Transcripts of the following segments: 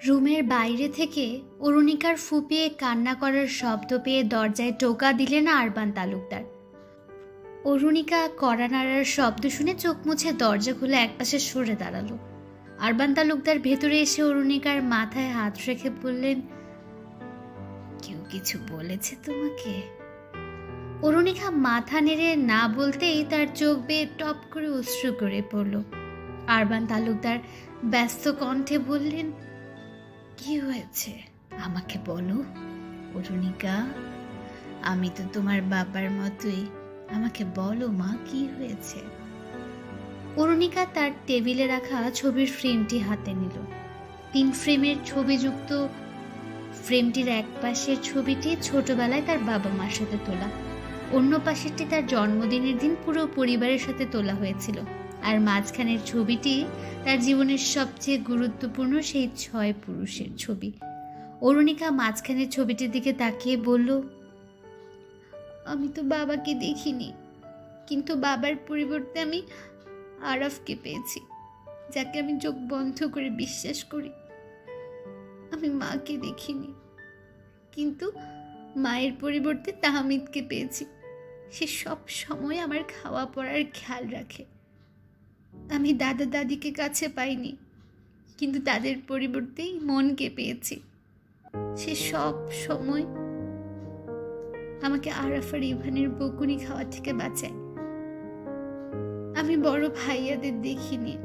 রুমের বাইরে থেকে অরুণিকার ফুপিয়ে কান্না করার শব্দ পেয়ে দরজায় টোকা দিলেন আরবান তালুকদার। অরুণিকা কড়া নাড়ার শব্দ শুনে চোখ মুছে দরজা খুলে একপাশে সরে দাঁড়ালো। আরবান তালুকদার ভেতরে এসে অরুণিকার মাথায় হাত রেখে বললেন, কেউ কিছু বলেছে তোমাকে? অরুণিকা মাথা নেড়ে না বলতেই তার চোখ বেয়ে টপ করে অশ্রু গড়িয়ে পড়ল। আরবান তালুকদার ব্যস্ত কণ্ঠে বললেন, কি হয়েছে আমাকে বলো অরুণিকা, আমি তো তোমার বাবার মতোই, আমাকে বলো মা, কি হয়েছে? অরুণিকা তার টেবিলে রাখা ছবির ফ্রেমটি হাতে নিল। 3 ফ্রেমের ছবিযুক্ত ফ্রেমটির এক পাশের ছবিটি ছোটবেলায় তার বাবা মার সাথে তোলা, অন্য পাশেরটি তার জন্মদিনের দিন পুরো পরিবারের সাথে তোলা হয়েছিল, আর মাঝখানের ছবিটি তার জীবনের সবচেয়ে গুরুত্বপূর্ণ সেই 6 পুরুষের ছবি। অরুণিকা মাঝখানের ছবিটির দিকে তাকিয়ে বলল, আমি তো বাবাকে দেখিনি, কিন্তু বাবার পরিবর্তে আমি আরাফকে পেয়েছি, যাকে আমি চোখ বন্ধ করে বিশ্বাস করি। আমি মাকে দেখিনি, কিন্তু মায়ের পরিবর্তে তাহমিদকে পেয়েছি। সে সব সময় আমার খাওয়া পড়ার খেয়াল রাখে। আমি দাদা দাদিকে কাছে পাইনি, কিন্তু তাদের পরিবর্তেই মনকে পেয়েছি। সে সব সময় আমাকে আরাফ আর ইভানের বকুনি খাওয়া থেকে বাঁচায়। আমি বড় ভাইয়াদের দেখিনি,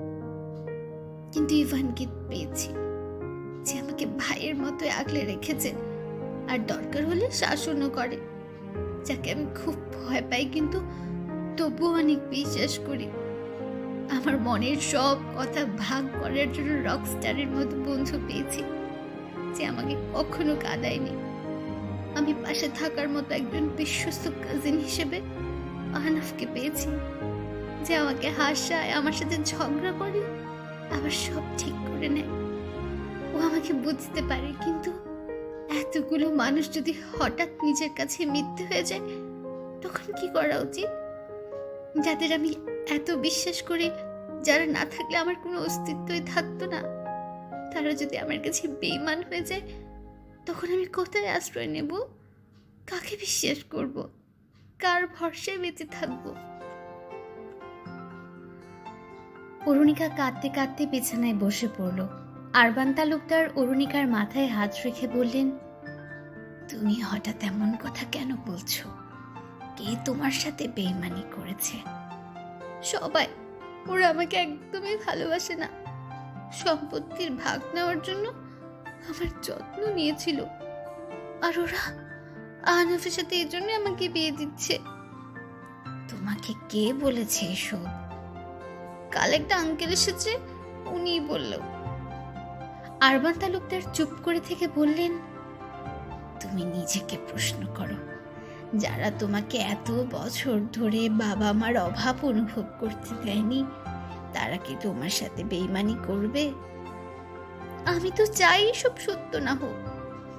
কিন্তু ইভানকে পেয়েছি, যে আমাকে ভাইয়ের মতো আগলে রেখেছে, আর দরকার হলে শাসনও করে, যাকে আমি খুব ভয় পাই কিন্তু তবুও অনেক বিশ্বাস করি। আমার মনের সব কথা ভাগ করার জন্য রকস্টারের মতো বন্ধু পেয়েছি, যে আমাকে কখনো কাঁদায়নি। আমি পাশে থাকার মতো একজন বিশ্বস্ত কাজিন হিসেবে আহনাফকে পেয়েছি, যে আমাকে হাসায়, আমার সাথে ঝগড়া করে, আবার সব ঠিক করে নেয়। ও আমাকে বুঝতে পারে, কিন্তু এতগুলো মানুষ যদি হঠাৎ নিজের কাছে মিথ্যে হয়ে যায়, তখন কি করা উচিত? যাদের আমি এত বিশ্বাস করি, যারা না থাকলে আমার কোনো অস্তিত্বই থাকতো না, তারা যদি আমার কাছে বেঈমান হয়ে যায়, তখন আমি কোথায় আশ্রয় নেব? কাকে বিশ্বাস করব? কার ভরসায় বেঁচে থাকব? অরুণিকা কাঁদতে কাঁদতে বিছানায় বসে পড়ল। আরবান তালুকদার অরুণিকার মাথায় হাত রেখে বললেন, তুমি হঠাৎ এমন কথা কেন বলছো? কে তোমার সাথে বেঈমানি করেছে? সবাই। ওরা আমাকে একদমই ভালোবাসে না। সম্পত্তির ভাগ নেওয়ার জন্য আমার যত্ন নিয়েছিল, আর ওরা আহনাফের সাথে এই জন্য আমাকে বিয়ে দিচ্ছে। তোমাকে কে বলেছে এসব? কাল একটা আঙ্কেল এসেছে, উনিই বলল। আরবান তালুকদার চুপ করে থেকে বললেন, তুমি নিজেকে প্রশ্ন করো, যারা তোমাকে এত বছর ধরে বাবা মার অভাব অনুভব করতে দেয়নি, তারা কি তোমার সাথে বেঈমানি করবে? আমি তো চাই সব সত্য না হোক,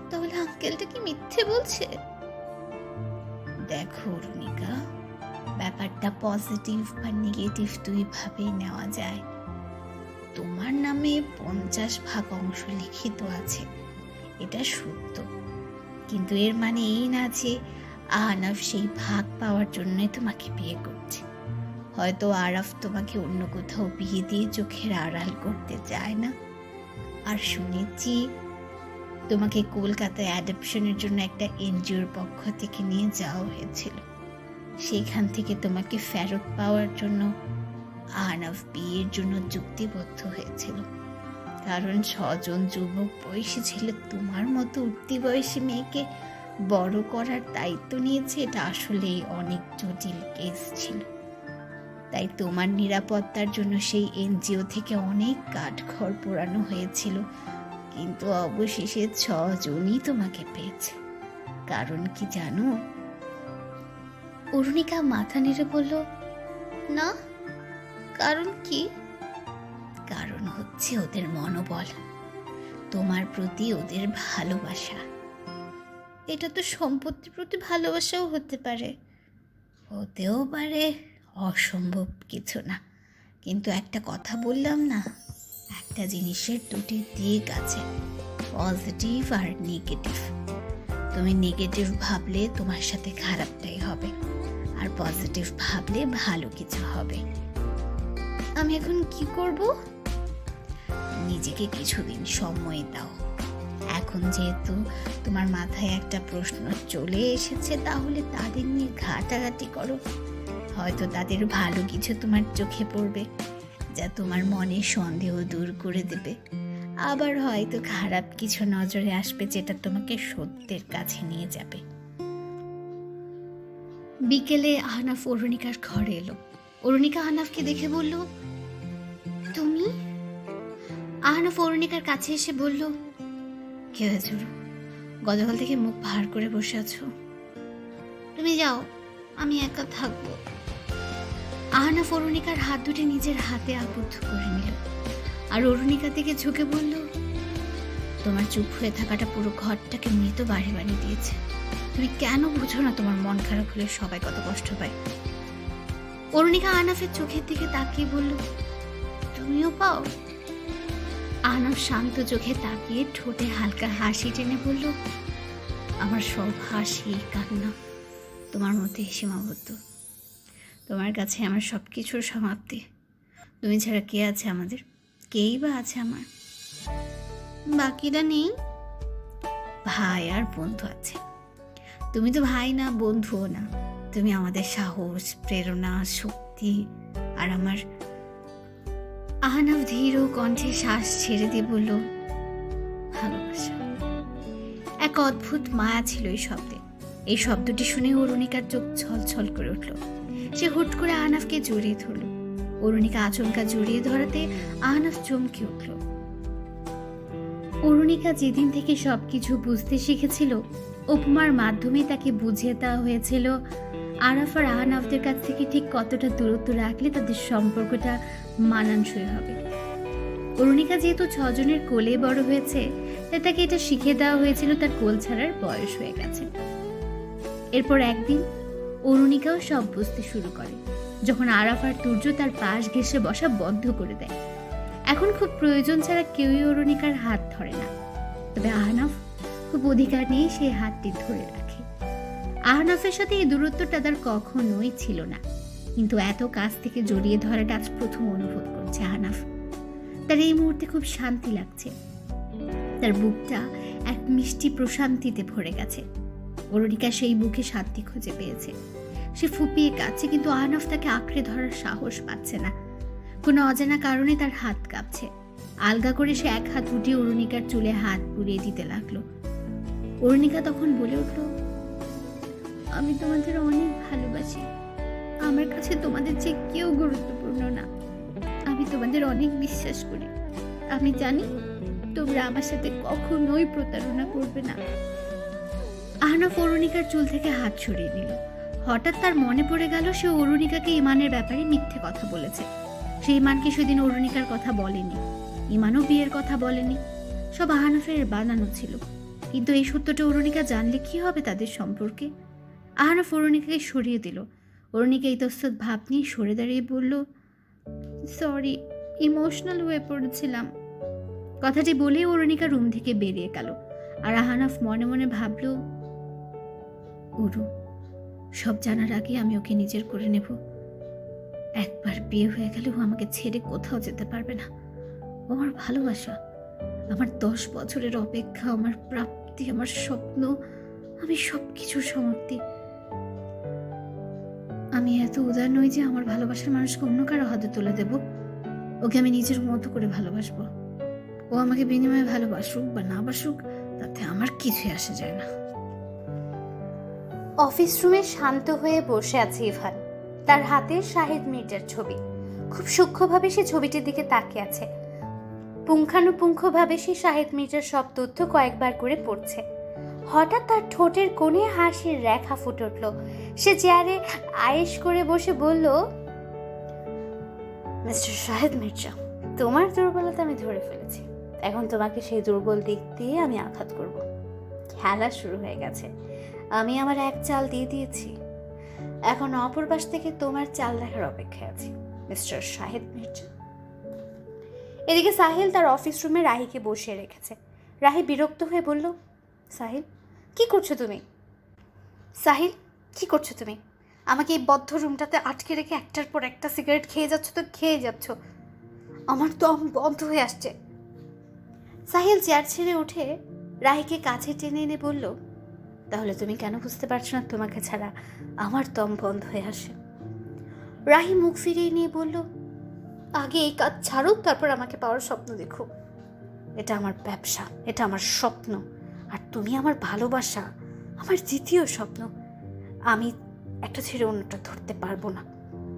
তাহলে আঙ্কেলটা কি মিথ্যে বলছে? দেখো রুনিকা, ব্যাপারটা পজিটিভ বা নেগেটিভ দুইভাবেই নেওয়া যায়। তোমার নামে 50 ভাগ অংশ লিখিত আছে, এটা সত্য, কিন্তু এর মানে এই না যে আহনাফ সেই ভাগ পাওয়ার জন্যই তোমাকে বিয়ে করছে। হয়তো আরাফ তোমাকে অন্য কোথাও বিয়ে দিয়ে চোখের আড়াল করতে চায় না। আর শুনেছি তোমাকে কলকাতায় অ্যাডপশনের জন্য একটা এনজিওর পক্ষ থেকে নিয়ে যাওয়া হয়েছিল। সেখান থেকে তোমাকে ফেরত পাওয়ার জন্য আহনাফ বিয়ের জন্য চুক্তিবদ্ধ হয়েছিল, কারণ 6 জন যুবক বয়সী ছেলে তোমার মতো উঠতি বয়সী মেয়েকে বড় করার দায়িত্ব নিয়েছে। এটা আসলেই অনেক জটিল কেস ছিল, তাই তোমার নিরাপত্তার জন্য সেই এনজিও থেকে অনেক কাঠখড় পোড়ানো হয়েছিল, কিন্তু অবশেষে 6 জনই তোমাকে পেয়েছে। কারণ কি জানো? অরুণিকা মাথা নেড়ে বলল, না। কারণ কি? কারণ হচ্ছে ওদের মনোবল, তোমার প্রতি ওদের ভালোবাসা। এটা তো সম্পত্তির প্রতি ভালোবাসাও হতে পারে। হতেও পারে, অসম্ভব কিছু না, কিন্তু একটা কথা বললাম না, একটা জিনিসের দুটি দিক আছে। পজিটিভ আর নেগেটিভ। তুমি নেগেটিভ ভাবলে তোমার সাথে খারাপটাই হবে, আর পজিটিভ ভাবলে ভালো কিছু হবে। আমি এখন কি করব? নিজেকে কিছুদিন সময় দাও। এখন যেহেতু তোমার মাথায় একটা প্রশ্ন চলে এসেছে, তাহলে তাদের নিয়ে ঘাটাঘাটি করো। হয়তো তাদের ভালো কিছু তোমার চোখে পড়বে, যা তোমার মনের সন্দেহ দূর করে দেবে। আবার হয়তো খারাপ কিছু নজরে আসবে, যেটা তোমাকে সত্যের কাছে নিয়ে যাবে। বিকেলে আহনাফ অরুণিকার ঘরে এলো। অরুণিকা আহনাফকে দেখে বলল, তুমি? আহনাফ অরুণিকার কাছে এসে বলল, কি হয়েছে? গতকাল থেকে মুখ ভার করে বসে আছো। তুমি যাও, আমি একা থাকবো। আহনাফ অরুণিকার হাত দুটি নিজের হাতে আবদ্ধ করে নিল আর অরুণিকা থেকে ঝুঁকে বলল, তোমার চুপ হয়ে থাকাটা পুরো ঘরটাকে মৃত বাড়ি বানিয়ে দিয়েছে। তুমি কেন বুঝো না তোমার মন খারাপ হলে সবাই কত কষ্ট পায়? অরুণিকা আহনাফের চোখের দিকে তাকিয়ে বলল, তুমিও পাও? আহনাফ শান্ত চোখে তাকিয়ে ঠোঁটে হালকা হাসি টেনে বলল, আমার সব হাসি কান্না তোমার মধ্যে সীমাবদ্ধ। তোমার কাছে আমার সব কিছুর সমাপ্তি। তুমি ছাড়া কে আছে আমাদের? কেই বা আছে আমার? বাকিরা নেই? ভাই আর বন্ধু আছে। তুমি তো ভাই না, বন্ধুও না। তুমি আমাদের সাহস, প্রেরণা, শক্তি। আর আমার আহনাফ ধীর কণ্ঠে শ্বাস ছেড়ে দিয়ে বলল, ভালোবাসা। এক অদ্ভুত মায়া ছিল এই শব্দে। এই শব্দটি শুনে অরুণিকার চোখ ছলছল করে উঠল। সে হুট করে আহনাফকে জড়িয়ে ধরল। অরুণিকা আচমকা জড়িয়ে ধরাতে আহনাফ চমকে উঠল। অরুণিকা যেদিন থেকে সবকিছু বুঝতে শিখেছিল, উপমার মাধ্যমে তাকে বুঝিয়ে দেওয়া হয়েছিল আরাফ আর আহনাফদের কাছ থেকে ঠিক কতটা দূরত্ব রাখলে তাদের সম্পর্কটা মানানসই হবে। অরুণিকা যেহেতু 6 জনের কোলে বড় হয়েছে, তাই তাকে এটা শিখিয়ে দেওয়া হয়েছিল তার কোল ছাড়ার বয়স হয়ে গেছে। এরপর একদিন অরুণিকাও সব বুঝতে শুরু করে, যখন আরাফ আর তুর্য তার পাশ ঘেঁষে বসা বন্ধ করে দেয়। এখন খুব প্রয়োজন ছাড়া কেউই অরুণিকার হাত ধরে না, তবে আহনাফ খুব অধিকার নিয়ে সেই হাতটি ধরে রাখে। আহনাফের সাথে এই দূরত্বটা তার কখনোই ছিল না, কিন্তু এত কাছ থেকে জড়িয়ে ধরাটা আজ প্রথম অনুভব করছে আহনাফ। তার এই মুহূর্তে খুব শান্তি লাগছে। তার বুকটা এক মিষ্টি প্রশান্তিতে ভরে গেছে। অরুণিকা সেই বুকে শান্তি খুঁজে পেয়েছে। সে ফুপিয়ে কাঁদছে, কিন্তু আহনাফ তাকে আঁকড়ে ধরার সাহস পাচ্ছে না। কোনো অজানা কারণে তার হাত কাঁপছে। আলগা করে সে এক হাত উঠিয়ে অরুণিকার চুলে হাত বুলিয়ে দিতে লাগলো। অরুণিকা তখন বলে উঠল, আমি তোমাদের অনেক ভালোবাসি। আমার কাছে তোমাদের চেয়ে কেউ গুরুত্বপূর্ণ না। আমি তোমাদের অনেক বিশ্বাস করি। আমি জানি তোমরা আমার সাথে কখনোই প্রতারণা করবে না। আহনাফ অরুণিকার চুল থেকে হাত সরিয়ে নিল। হঠাৎ তার মনে পড়ে গেল সে অরুণিকাকে ইমানের ব্যাপারে মিথ্যে কথা বলেছে। সে ইমানকে সেদিন অরুণিকার কথা বলেনি, ইমানও বিয়ের কথা বলেনি। সব আহনাফের বানানো ছিল। কিন্তু এই সত্যটা অরুণিকা জানলে কি হবে তাদের সম্পর্কে? আহনাফ অরুণিকাকে সরিয়ে দিল। অরুণিকা ইতস্তত ভাব নিয়ে সরে দাঁড়িয়ে বলল, সরি, ইমোশনাল হয়ে পড়েছিলাম। কথাটি বলেই অরুণিকা রুম থেকে বেরিয়ে গেল। আর আহনাফ মনে মনে ভাবল, উরু, সব জানার আগে আমি ওকে নিজের করে নেব। একবার বিয়ে হয়ে গেলে ও আমাকে ছেড়ে কোথাও যেতে পারবে না। ও আমার ভালোবাসা, আমার 10 বছরের অপেক্ষা, আমার প্রাপ্তি, আমার স্বপ্ন, আমি সব কিছুর সমাপ্তি। আমি এত উদার নই যে আমার ভালোবাসার মানুষকে অন্য কারো হাতে তুলে দেব। ওকে আমি নিজের মতো করে ভালোবাসবো। ও আমাকে বিনিময়ে ভালোবাসুক বা না বাসুক, তাতে আমার কিছুই আসে যায় না। অফিস রুমে শান্ত হয়ে বসে আছে ইভান। তার হাতে শাহিদ মির্জার ছবি। খুব সূক্ষ্মভাবে সে ছবিটির দিকে তাকিয়ে আছে। পুঙ্খানুপুঙ্খভাবে সে শাহিদ মির্জার সব তথ্য কয়েকবার করে পড়ছে। হঠাৎ তার ঠোঁটের কোণে হাসির রেখা ফুটে উঠল। সে চেয়ারে আয়েশ করে বসে বলল, মিস্টার শাহিদ মির্জা, তোমার দুর্বলতা আমি ধরে ফেলেছি। এখন তোমাকে সেই দুর্বল দিক দিয়ে আমি আঘাত করব। খেলা শুরু হয়ে গেছে। আমি আমার এক চাল দিয়ে দিয়েছি। এখন অপর পাশ থেকে তোমার চাল দেখার অপেক্ষায় আছি, মিস্টার শাহিদ মির্জা। এদিকে সাহিল তার অফিস রুমে রাহিকে বসিয়ে রেখেছে। রাহি বিরক্ত হয়ে বলল, সাহিল কি করছো তুমি? সাহিল কি করছো তুমি? আমাকে এই বদ্ধ রুমটাতে আটকে রেখে একটার পর একটা সিগারেট খেয়ে যাচ্ছ তো খেয়ে যাচ্ছ। আমার দম বন্ধ হয়ে আসছে। সাহিল চেয়ার ছেড়ে উঠে রাহিকে কাছে টেনে এনে বলল, তাহলে তুমি কেন বুঝতে পারছো না তোমাকে ছাড়া আমার দম বন্ধ হয়ে আসে? রাহি মুখ ফিরিয়ে নিয়ে বলল, আগে এই কাজ ছাড়ো, তারপর আমাকে পাওয়ার স্বপ্ন দেখো। এটা আমার ব্যবসা, এটা আমার স্বপ্ন, আর তুমি আমার ভালোবাসা, আমার দ্বিতীয় স্বপ্ন। আমি একটা ছেড়ে অন্যটা ধরতে পারবো না,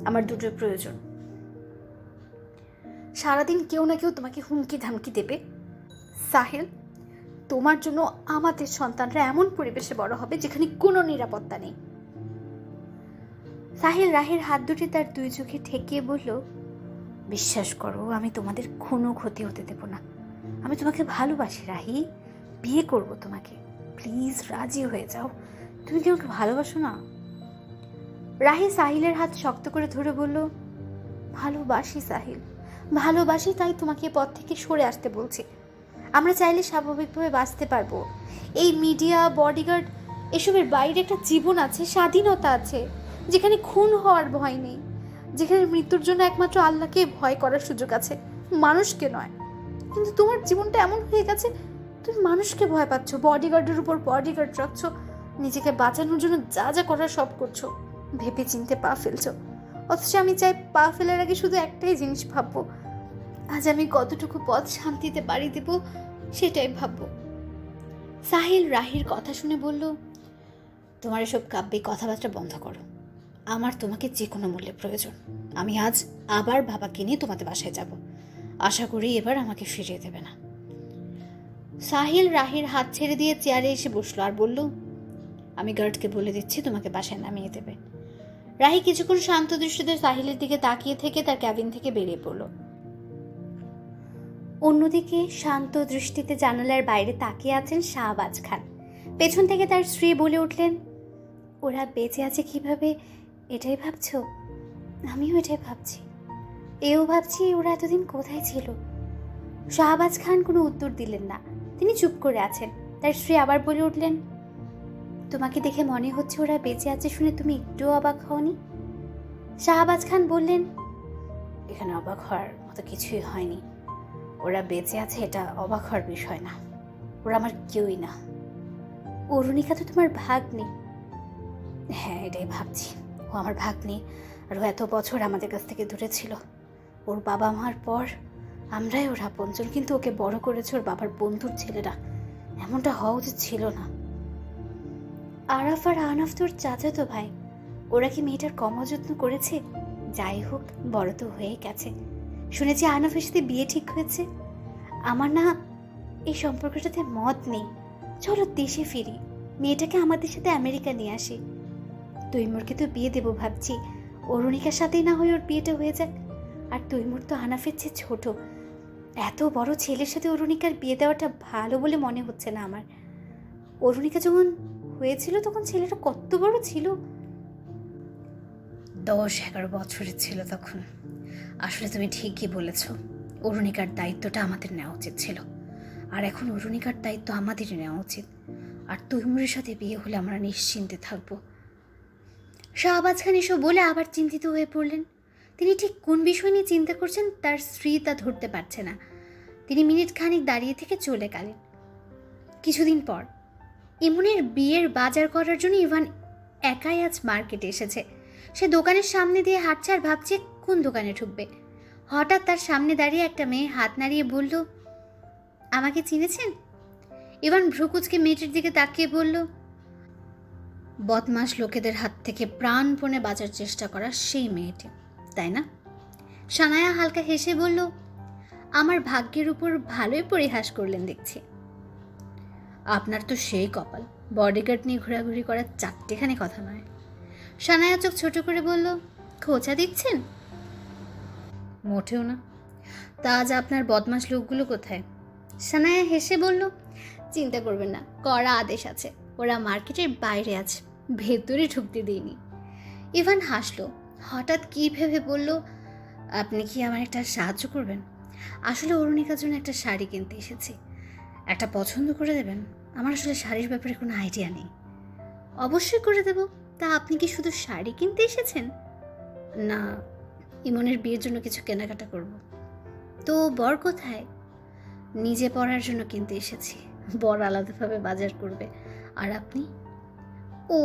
আমার দুটোর প্রয়োজন। সারাদিন কেউ না কেউ তোমাকে হুমকি ধামকি দেবে। সাহিল, তোমার জন্য আমাদের সন্তানরা এমন পরিবেশে বড় হবে যেখানে কোনো নিরাপত্তা নেই। সাহিল রাহির হাত দুটি তার দুই চোখে ঠেকিয়ে বলল, বিশ্বাস করো, আমি তোমাদের কোনো ক্ষতি হতে দেব না। আমি তোমাকে ভালোবাসি রাহি, বিয়ে করব তোমাকে। প্লিজ রাজি হয়ে যাও। তুমি কি আমাকে ভালোবাসো না? রাহি সাহিলের হাত শক্ত করে ধরে বলল, ভালোবাসি সাহিল, ভালোবাসি, তাই তোমাকে পথ থেকে সরে আসতে বলছি। আমরা চাইলে স্বাভাবিকভাবে বাঁচতে পারবো। এই মিডিয়া, বডিগার্ড এসবের বাইরে একটা জীবন আছে, স্বাধীনতা আছে, যেখানে খুন হওয়ার ভয় নেই, যেখানে মৃত্যুর জন্য একমাত্র আল্লাহকে ভয় করার সুযোগ আছে, মানুষকে নয়। কিন্তু তোমার জীবনটা এমন হয়ে গেছে, তুমি মানুষকে ভয় পাচ্ছ, বডিগার্ডের উপর বডিগার্ড রাখছো, নিজেকে বাঁচানোর জন্য যা যা করার সব করছো, ভেবে চিনতে পা ফেলছো। অথচ আমি চাই পা ফেলার আগে শুধু একটাই জিনিস ভাববো, আজ আমি কতটুকু পথ শান্তিতে পাড়ি দেব সেটাই ভাববো। সাহিল রাহির কথা শুনে বলল, তোমার এসব কাব্যিক কথাবার্তা বন্ধ করো। আমার তোমাকে যে কোনো মূল্যে প্রয়োজন। আমি আজ আবার বাবাকে নিয়ে তোমাদের বাসায় যাব। আশা করি এবার আমাকে ফিরিয়ে দেবে না। সাহিল রাহির হাত ছেড়ে দিয়ে চেয়ারে এসে বসলো আর বলল, আমি গার্ডকে বলে দিচ্ছি তোমাকে বাসায় নামিয়ে দেবে। রাহি কিছুক্ষণ শান্ত দৃষ্টিতে সাহিলের দিকে তাকিয়ে থেকে তার ক্যাবিন থেকে বেরিয়ে পড়ল। অন্যদিকে শান্ত দৃষ্টিতে জানালার বাইরে তাকিয়ে আছেন শাহবাজ খান। পেছন থেকে তার স্ত্রী বলে উঠলেন, ওরা বেঁচে আছে কিভাবে এটাই ভাবছো? আমিও এটাই ভাবছি। এও ভাবছি ওরা এতদিন কোথায় ছিল। শাহবাজ খান কোনো উত্তর দিলেন না, তিনি চুপ করে আছেন। তার স্ত্রী আবার বলে উঠলেন, তোমাকে দেখে মনে হচ্ছে ওরা বেঁচে আছে শুনে তুমি একটুও অবাক হওনি? শাহবাজ খান বললেন, এখানে অবাক হওয়ার মতো কিছুই হয়নি। ওরা বেঁচে আছে এটা অবাক হওয়ার বিষয় না। ওরা আমার কেউই না। অরুণিকা তো তোমার ভাগ্নি। হ্যাঁ, এটাই ভাবছি, ও আমার ভাগ্নি, আর ও এত বছর আমাদের কাছ থেকে দূরে ছিল। ওর বাবা মার পর আমরাই ওর আপনজন, কিন্তু ওকে বড় করেছে ওর বাবার বন্ধুর ছেলেরা। এমনটা হওয়া উচিত ছিল না। আরাফ আর আহনাফ তোর চাচাতো ভাই, ওরা কি মেয়েটার কম যত্ন করেছে? যাই হোক, বড় তো হয়ে গেছে। শুনেছি আহনাফের সাথে বিয়ে ঠিক হয়েছে। আমার না এই সম্পর্কটাতে মত নেই। চলো দেশে ফিরি, মেয়েটাকে আমাদের সাথে আমেরিকা নিয়ে আসি। তৈমুরকে তো বিয়ে দেবো ভাবছি, অরুণিকার সাথেই না হয়ে ওর বিয়েটা হয়ে যাক। আর তৈমুর তো আহনাফের চেয়ে ছোট, এত বড় ছেলের সাথে অরুণিকার বিয়ে দেওয়াটা ভালো বলে মনে হচ্ছে না আমার। অরুণিকা যখন হয়েছিল তখন ছেলেটা কত বড় ছিল? 10-11 বছরের ছিল তখন। আসলে তুমি ঠিকই বলেছ, অরুণিকার দায়িত্বটা আমাদের নেওয়া উচিত ছিল। আর এখন অরুণিকার দায়িত্ব আমাদেরই নেওয়া উচিত। আর তৈমুরের সাথে বিয়ে হলে আমরা নিশ্চিন্তে থাকবো। শাহবাজ খান এসব বলে আবার চিন্তিত হয়ে পড়লেন। তিনি ঠিক কোন বিষয় নিয়ে চিন্তা করছেন তার স্ত্রী তা ধরতে পারছে না। তিনি মিনিট খানিক দাঁড়িয়ে থেকে চলে গেলেন। কিছুদিন পর ইমনের বিয়ের বাজার করার জন্য ইভান একাই আজ মার্কেটে এসেছে। সে দোকানের সামনে দিয়ে হাঁটছে আর ভাবছে কোন দোকানে ঢুকবে। হঠাৎ তার সামনে দাঁড়িয়ে একটা মেয়ে হাত নাড়িয়ে বলল, আমাকে চিনেছেন? ইভান ভ্রুকুচকে মেয়েটির দিকে তাকিয়ে বলল, বদমাশ লোকেদের হাত থেকে প্রাণপণে বাঁচার চেষ্টা করা সেই মেয়েটি, তাই না? সানায়া হালকা হেসে বলল, আমার ভাগ্যের উপর ভালোই পরিহাস করলেন দেখছি। আপনার তো সেই কপাল, বডিগার্ড নিয়ে ঘোরাঘুরি করার চারটেখানি কথা নয়। সানায়া চোখ ছোট করে বলল, খোঁচা দিচ্ছেন? মোটেও না। তা আজ আপনার বদমাশ লোকগুলো কোথায়? সানায়া হেসে বলল, চিন্তা করবেন না, কড়া আদেশ আছে। ওরা মার্কেটের বাইরে আছে, ভেতরে ঢুকতে দিইনি। ইভান হাসলো। হঠাৎ কী ভেবে বলল, আপনি কি আমার একটা সাহায্য করবেন? আসলে অরুণিকার জন্য একটা শাড়ি কিনতে এসেছি। একটা পছন্দ করে দেবেন? আমার আসলে শাড়ির ব্যাপারে কোনো আইডিয়া নেই। অবশ্যই করে দেব। তা আপনি কি শুধু শাড়ি কিনতে এসেছেন? না, ইমনের বিয়ের জন্য কিছু কেনাকাটা করব। তো বর কোথায়? নিজে পড়ার জন্য কিনতে এসেছি। বর আলাদাভাবে বাজার করবে। আর আপনি? ও,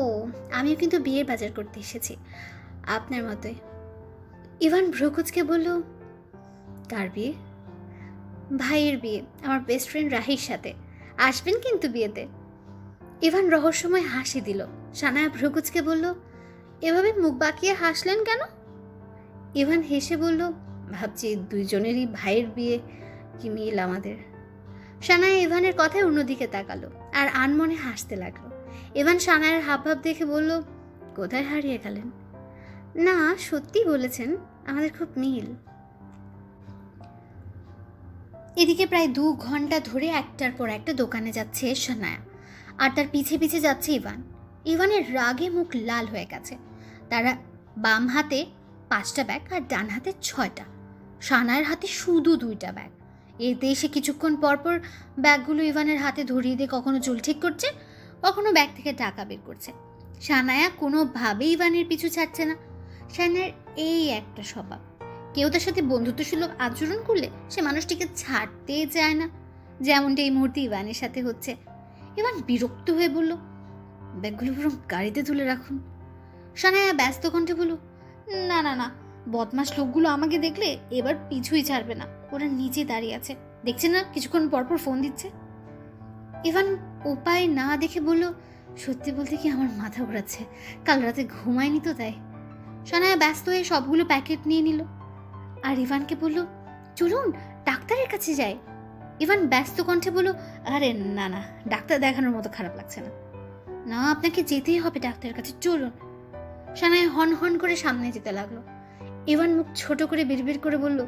আমিও কিন্তু বিয়ের বাজার করতে এসেছি, আপনার মতোই। ইভান ভ্রুকুচকে বলল, কার বিয়ে? ভাইয়ের বিয়ে, আমার বেস্ট ফ্রেন্ড রাহির সাথে। আসবেন কিন্তু বিয়েতে। ইভান রহস্যময় হাসি দিল। সানায়া ভ্রুকুচকে বলল, এভাবে মুখ বাঁকিয়ে হাসলেন কেন? ইভান হেসে বলল, ভাবছি দুইজনেরই ভাইয়ের বিয়ে, কি মিল আমাদের। সানায়া ইভানের কথায় অন্যদিকে তাকালো আর আনমনে হাসতে লাগলো। ইভান সানায়ার হাবভাব দেখে বলল, কোথায় হারিয়ে গেলেন? না, সত্যি বলেছেন, আমাদের খুব মিল। এদিকে প্রায় 2 ঘন্টা ধরে একটার পর একটা দোকানে যাচ্ছে সানায়া, আর তার পিছে পিছে যাচ্ছে ইভান। ইভানের রাগে মুখ লাল হয়ে গেছে। তারা বাম হাতে 5টা ব্যাগ আর ডান হাতে 6টা। সানায়ের হাতে শুধু 2টা ব্যাগ। এতে এসে কিছুক্ষণ পরপর ব্যাগগুলো ইভানের হাতে ধরিয়ে দিয়ে কখনো চুল ঠিক করছে, কখনো ব্যাগ থেকে টাকা বের করছে। সানায়া কোনোভাবেই ইভানের পিছু ছাড়ছে না। সানায়ের এই একটা স্বভাব, কেউ তার সাথে বন্ধুত্বসুলভ আচরণ করলে সে মানুষটিকে ছাড়তেই চায় না, যেমনটা এই মুহূর্তে ইভানের সাথে হচ্ছে। ইভান বিরক্ত হয়ে বলল, ব্যাগগুলো বরং গাড়িতে তুলে রাখুন। সানায়া ব্যস্ত কণ্ঠে বলল, না না না, বদমাস লোকগুলো আমাকে দেখলে এবার পিছুই ছাড়বে না। ওরা নিচে দাঁড়িয়ে আছে, দেখছে না কিছুক্ষণ পরপর ফোন দিচ্ছে। ইভান উপায় না দেখে বলল, সত্যি বলতে কি আমার মাথা ঘোরাচ্ছে, কাল রাতে ঘুমায়নি তো তাই। সানায়া ব্যস্ত হয়ে সবগুলো প্যাকেট নিয়ে নিল আর ইভানকে বলল, চলুন ডাক্তারের কাছে যাই। ইভান ব্যস্ত কণ্ঠে বলল, আরে না না, ডাক্তার দেখানোর মতো খারাপ লাগছে না। না, আপনাকে যেতেই হবে ডাক্তারের কাছে, চলুন। সানায়া হন হন করে সামনে যেতে লাগলো। ইভান মুখ ছোট করে বিড়বিড় করে বলল,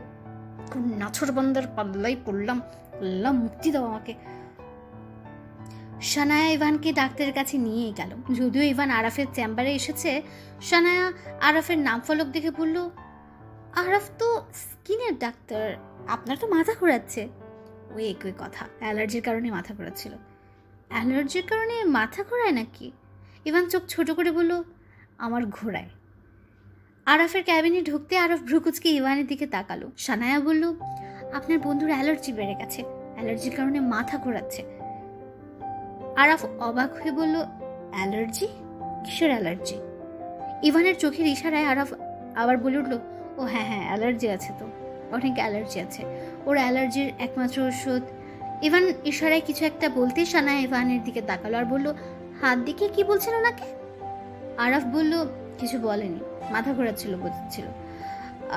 কোন নাছর বান্দার পাল্লাই পড়লাম, আল্লাহ মুক্তি দাও আমাকে। সানায়া ইভানকে ডাক্তারের কাছে নিয়েই গেল। যদিও ইভান আরাফের চেম্বারে এসেছে, সানায়া আরাফের নাম ফলক দেখে বলল, আরাফ তো স্কিনের ডাক্তার, আপনার তো মাথা ঘোরাচ্ছে। ওই একই কথা, অ্যালার্জির কারণে মাথা ঘোরাচ্ছিল। অ্যালার্জির কারণে মাথা ঘোরায় নাকি? ইভান চোখ ছোট করে বলল, আমার ঘোরায়। আরাফের ক্যাবিনে ঢুকতে আরাফ ভ্রুকুচকে ইভানের দিকে তাকালো। সানায়া বলল, আপনার বন্ধুর অ্যালার্জি বেড়ে গেছে, অ্যালার্জির কারণে মাথা ঘোরাচ্ছে। আরাফ অবাক হয়ে বলল, অ্যালার্জি? কিসের অ্যালার্জি? ইভানের চোখের ইশারায় আরাফ আবার বলে উঠল, ও হ্যাঁ হ্যাঁ, অ্যালার্জি আছে তো, অনেক অ্যালার্জি আছে। ওর অ্যালার্জির একমাত্র ওষুধ। ইভান ইশারায় কিছু একটা বলতে সানায়া ইভানের দিকে তাকালো আর বলল, হাত দিকে কি বলছেন ওনাকে? আরাফ বলল, কিছু বলেনি, মাথা ঘোরাচ্ছিল বোঝাচ্ছিল,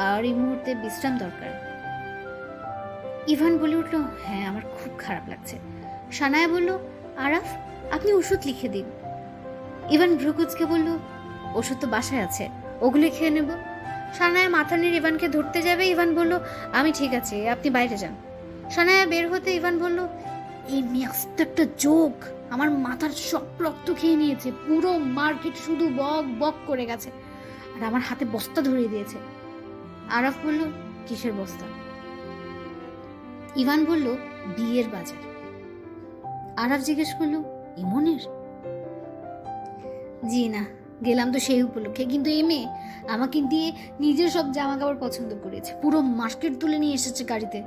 আর এই মুহূর্তে বিশ্রাম দরকার। ইভান বলে উঠল, হ্যাঁ আমার খুব খারাপ লাগছে। সানায়া বলল, আরাফ আপনি ওষুধ লিখে দিন। ইভান ভ্রুকুচকে বলল, ওষুধ তো বাসায় আছে, ওগুলো খেয়ে নেব। সানায়া মাথা নিয়ে ইভানকে ধরতে যাবে, ইভান বলল, আমি ঠিক আছে, আপনি বাইরে যান। সানায়া বের হতে ইভান বলল, এই মেয়ে আস্ত একটা যোগ, আমার মাথার সব রক্ত খেয়ে নিয়েছে, পুরো মার্কেট শুধু বক বক করে গেছে, আর আমার হাতে বস্তা ধরিয়ে দিয়েছে। আরাফ বলল, কিসের বস্তা? ইভান বলল, বিয়ের বাজার। আরাফ জিজ্ঞেস করলো, ইমনের? জি না, গেলাম তো সেই উপলক্ষে, কিন্তু এই মেয়ে আমাকে দিয়ে নিজের সব জামা কাপড় পছন্দ করেছে, পুরো মার্কেট তুলে নিয়ে এসেছে গাড়িতে।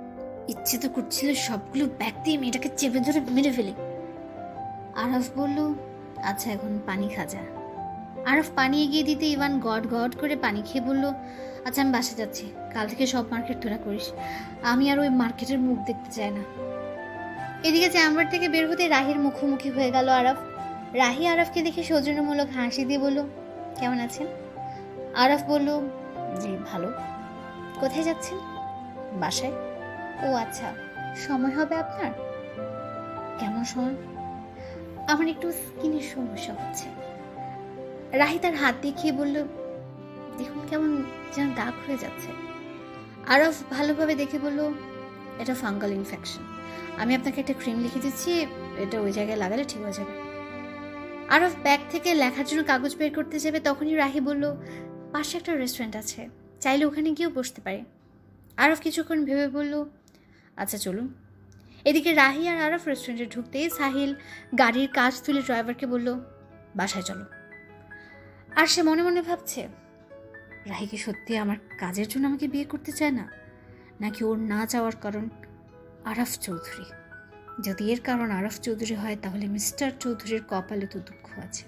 ইচ্ছে তো করছিল সবগুলো ব্যাগ দিয়ে মেয়েটাকে চেপে ধরে মেরে ফেলে। আরাফ বলল, আচ্ছা এখন পানি খাজা। আরাফ পানি এগিয়ে দিতে ইভান গট গট করে পানি খেয়ে বলল, আচ্ছা আমি বাসা যাচ্ছি, কাল থেকে সব মার্কেট তোলা করিস, আমি আর ওই মার্কেটের মুখ দেখতে চাই না। এদিকে চেম্বার থেকে বের হতে রাহির মুখোমুখি হয়ে গেল আরাফ। রাহি আরাফকে দেখে সৌজন্যমূলক হাসি দিয়ে বলল, কেমন আছেন? আরাফ বলল, জি ভালো। কোথায় যাচ্ছেন? বাসায়। ও আচ্ছা, সময় হবে আপনার? কেমন সময়? আমার একটু স্কিনের সমস্যা হচ্ছে। রাহি তার হাত দেখিয়ে বলল, দেখুন কেমন যেন দাগ হয়ে যাচ্ছে। আরাফ ভালোভাবে দেখে বলল, এটা ফাঙ্গাল ইনফেকশন, আমি আপনাকে একটা ক্রিম লিখে দিচ্ছি, এটা ওই জায়গায় লাগালে ঠিক হয়ে যাবে। আরফ ব্যাগ থেকে লেখার জন্য কাগজ বের করতে যাবে, তখনই রাহি বলল, পাশে একটা রেস্টুরেন্ট আছে, চাইলে ওখানে গিয়েও বসতে পারে। আরফ কিছুক্ষণ ভেবে বলল, আচ্ছা চলুন। এদিকে রাহি আর আরাফ রেস্টুরেন্টে ঢুকতেই সাহিল গাড়ির কাজ তুলে ড্রাইভারকে বলল, বাসায় চলো। আর সে মনে মনে ভাবছে, রাহি কি সত্যি আমার কাজের জন্য আমাকে বিয়ে করতে চায় না, নাকি ওর না চাওয়ার কারণ আরাফ চৌধুরী? যদি এর কারণ আরাফ চৌধুরী হয় তাহলে মিস্টার চৌধুরীর কপালে তো দুঃখ আছে।